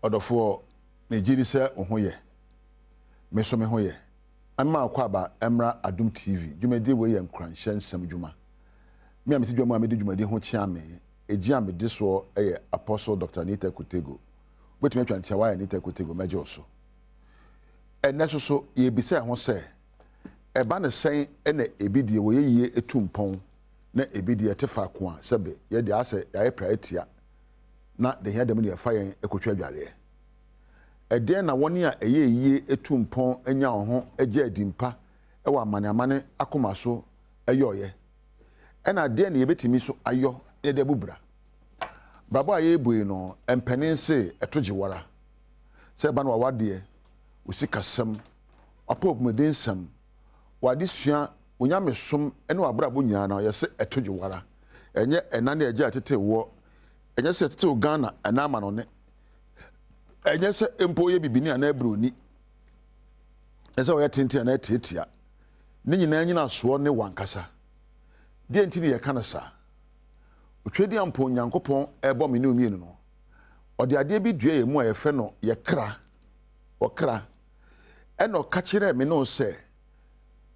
Odofo Nigeria se ohoye. Me so me hoye. Amma akwaba Emra Adom TV. Dwumadi we ye Nkuranhyensem dwuma. Me ameti dwuma me de dwumadi ho chia me. Eji amede so eye Apostle Dr. Nita Kutego. Wetumi atwa ntia wa Nita Kutego meje oso. Eneso so ye bisa ho se eba ne sen ene ebidie wo ye yie etumpon na ebidie tefa ko a sebe ye de ase ya praetia na de hia dem ne fa yen ekotwa adware ede na woni a eye yie etumpon anya ho agye adimpa e wa amane akoma so eyoye ena de na ye betimi so ayo de bubra brabo aye bui no empenense etogiwara se ba no wade usikasem apogmedensem wadisua onyamesom ene wabrabo nyina na yese etogiwara enye enane agye atete wo enye se atete Ghana enama no ne enye se empoye bibini ana abroni ese wo yetente na etetia ne nyina so ne wankasa de ntini ye kanasa otwedi ampo nyankopon ebo me ne omienu no ode ade bi dua ye mu a ye fre no ye kra okra eno ka kire me no se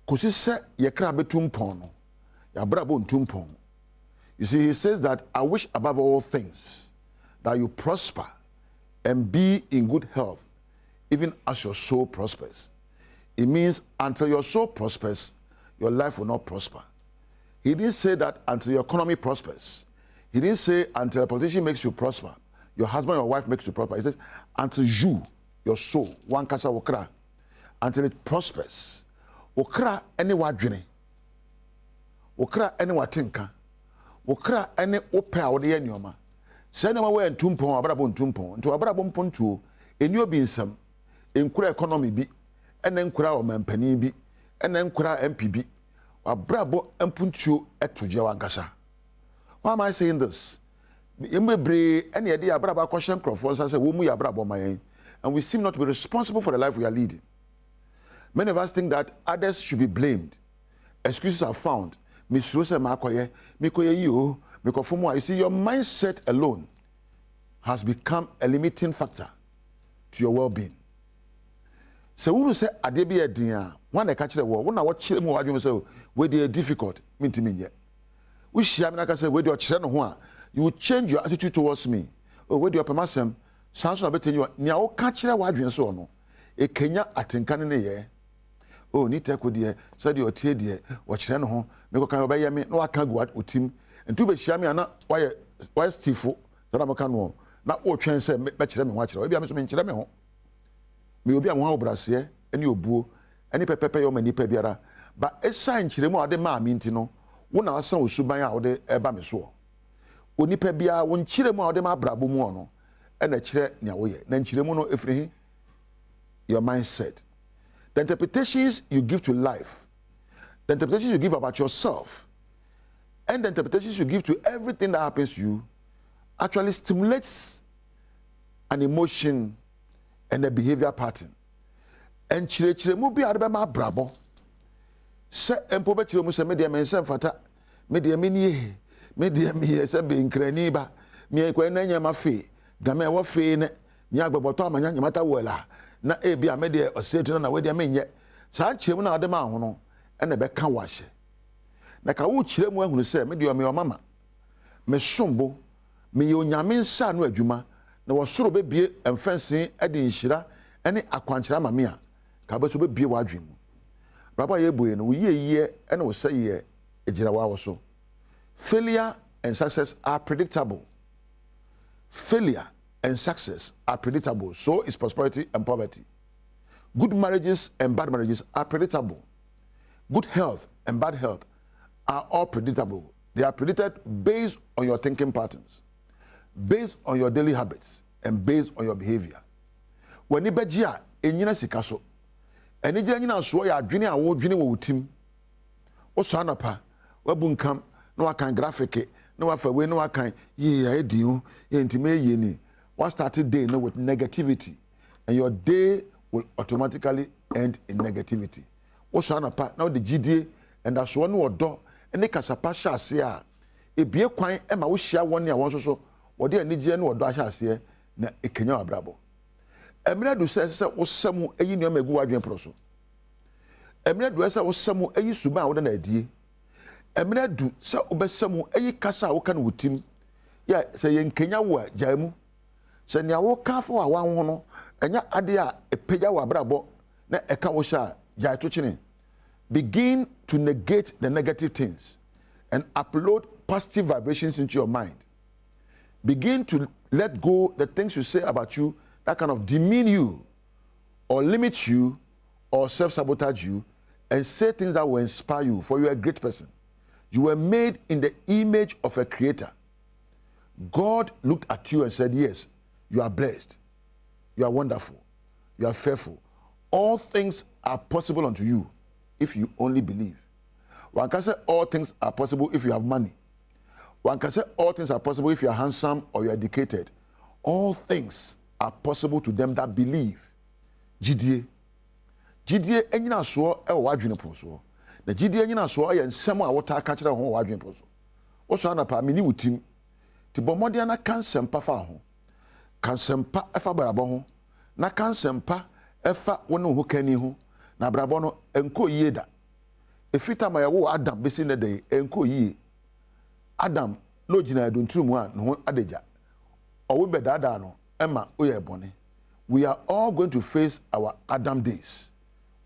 kosise ye kra betumpon no ya brabo ntumpon. You see, he says that I wish above all things that you prosper and be in good health, even as your soul prospers. It means until your soul prospers, your life will not prosper. He didn't say that until your economy prospers. He didn't say until a politician makes you prosper, your husband or wife makes you prosper. He says until you, your soul, one kasa okra, until it prospers. Okra any wadwene. Okra any watinka. Okra any opa ode ye nyoma. Say na we ntumpon abrabo ntumpon. Nto abrabo mpontuo eni obi nsam. Enkura economy bi, ene nkura omampani bi, ene nkura MP bi. Abrabo mpontuo etoje wankasa. Why am I saying this? Embebre any idea abrabo akoshen crofo say wo mu ya abrabo mayen, and we seem not to be responsible for the life we are leading. Many of us think that others should be blamed. Excuses are found. You see, your mindset alone has become a limiting factor to your well-being. So when you say adebi edian, one catch the word, one watch him what you say, where they are difficult, mean to me yet. We share me say where you are you will change your attitude towards me. Or where you are permasem, sounds a bit in you now catch the word you so no. A Kenya atinkan ye. Oh, ni teko die, said your tear dear, watch no ho, me can obey me, no I can't go out with him, and to be shami and not why stifo, that I'm a can not all chance bet them watch it, maybe I'm some inch me home. Me will be a one brassier, and you boo, any pepe or many pebiara, but a sign chilemo de ma mintino, one our son should buy out the ebamiso. Uni pebia, one chilemo de ma brabo mono, and a chair near then chilemono if your mindset. The interpretations you give to life, the interpretations you give about yourself, and the interpretations you give to everything that happens to you actually stimulates an emotion and a behavior pattern. And chile mu bi arbe ma brabo. Se empo be chile mu se media mense mfata, media meni media mi se be nkrani ba, mi ekwa na nya ma fe, game wo fe ne, nya agbeboto amanya nyamata wela. Na ebi amede osetu na we de menye saa chiremu na ade ma ho no ene be ka wahye na ka wo chiremu ahunu se me de o me o mama me sombo me ye onyame nsa no adwuma na wo soro be bie emfense ade nhira ene akwankyera mame a ka be so be bie wadwen mu baba ye boye no wo ye ene wo se ye egira wa wo so. Failure and success are predictable. Failure and success are predictable, so is prosperity and poverty. Good marriages and bad marriages are predictable. Good health and bad health are all predictable. They are predicted based on your thinking patterns, based on your daily habits, and based on your behavior. When you bejia enyina sikaso, eni je nyina so ya adwene a wo dwene wo tim. O so anapa, wabunkam, no akan graphic, no afa we no akan ye ya ediu, ye ntime ye ni. What started day with negativity, and your day will automatically end in negativity. What's on a part now the GDA and that's one word door and they can surpass us here. A beer quine, Emma will share 1 year once or so, or dear Nijian or Dasha here, na a Kenya brabo. emre do se wosam eyi ne ma egu wadwen proso emre do se wosam eyi suba wo na adie emre do se obesam eyi kasa wo kan wutim ya se yenkenya wo jaimu se ne wo kafo a wanho no enya ade a epegya wo abrabo na eka wo sha jai to chine. Begin to negate the negative things and upload positive vibrations into your mind. Begin to let go the things you say about you that kind of demean you or limit you or self-sabotage you, and say things that will inspire you, for you are a great person. You were made in the image of a creator. God looked at you and said, yes, you are blessed. You are wonderful. You are fearful. All things are possible unto you if you only believe. One can say all things are possible if you have money. One can say all things are possible if you are handsome or you are educated. All things are possible to them that believe. Jidie enyina so e wadwene poso. Na jidie enyina so ye nsem a wota aka kire ho wadwene poso. Wo so na pa meni wutim. Ti bomode na kansempa fa ho. Kansempa efa barabo ho. Na kansempa efa wonu ho kani ho. Na brabo no enko yie da. Efita ma yawo Adam besi ne dey enko yie. Adam no gina aduntumu a no adeja. Owo bedada no ema oye bone. We are all going to face our Adam days.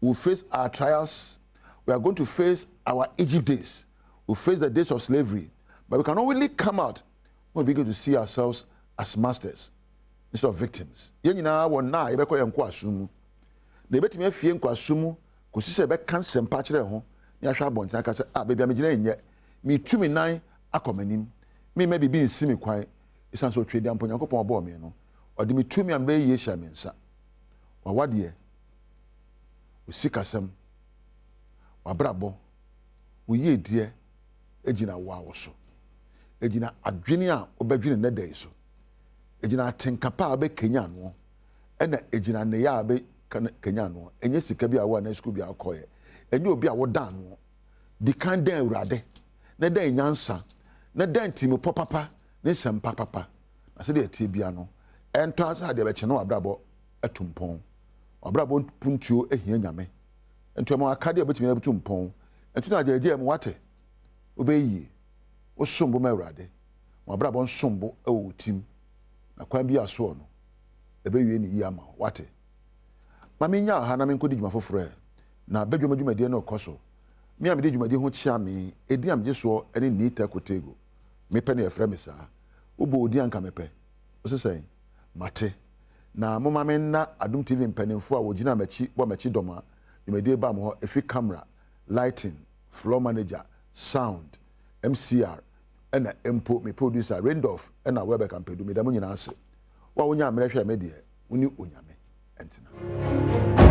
We'll face our trials. We are going to face our Egypt days. We'll face the days of slavery. But we can only come out when we begin to see ourselves as masters instead of victims. Yenina wona yebeko yenko asumu. Na ebetimi afie nko asumu kosi se be kan sempa kire ho na ahwa abonten aka se baby amegina enye me tumi nan akomanim me ma bibi nsi me kwan isan so twede ampo Nyankopon obo me no odi me tumi am be ye hia me nsa wawade usikasem wabrabo uye die ejina wawo so ejina adwene a obadwene na dai so ejina atenkapa abe kenya no ena ejina ne ya abe kenya no enye sika bi awo na school bi akoye enye obi a woda no di kan den awurade na dan nyansa na dan timi popapa ne sempa papa na se de tie bia no ento asa de be che no abrabo atumpon abrabo puntuo ehia nyame ento mo akade obetimi atumpon ento na ajeje mo wate obeyi wo sombo ma awurade mo abrabo nsombo ewo tim na kwan bi aso no ebewie ni yi ama wate maminya ha na menkodi djuma foforo na bedwuma dwumade no koso me am de dwumade ho chia me edi am jeso ene nita kotego me pe na efre me sa obo odi anka me pe osesen mate na mama me na Adom TV mpanimfo a wogina machi bo machi doma dwumade ba mo ho efi camera lighting floor manager sound MCR ena empo me producer Randolph ena webe kampedu me da mo nyina ase wa wonya amrehwe me de uni onyame entina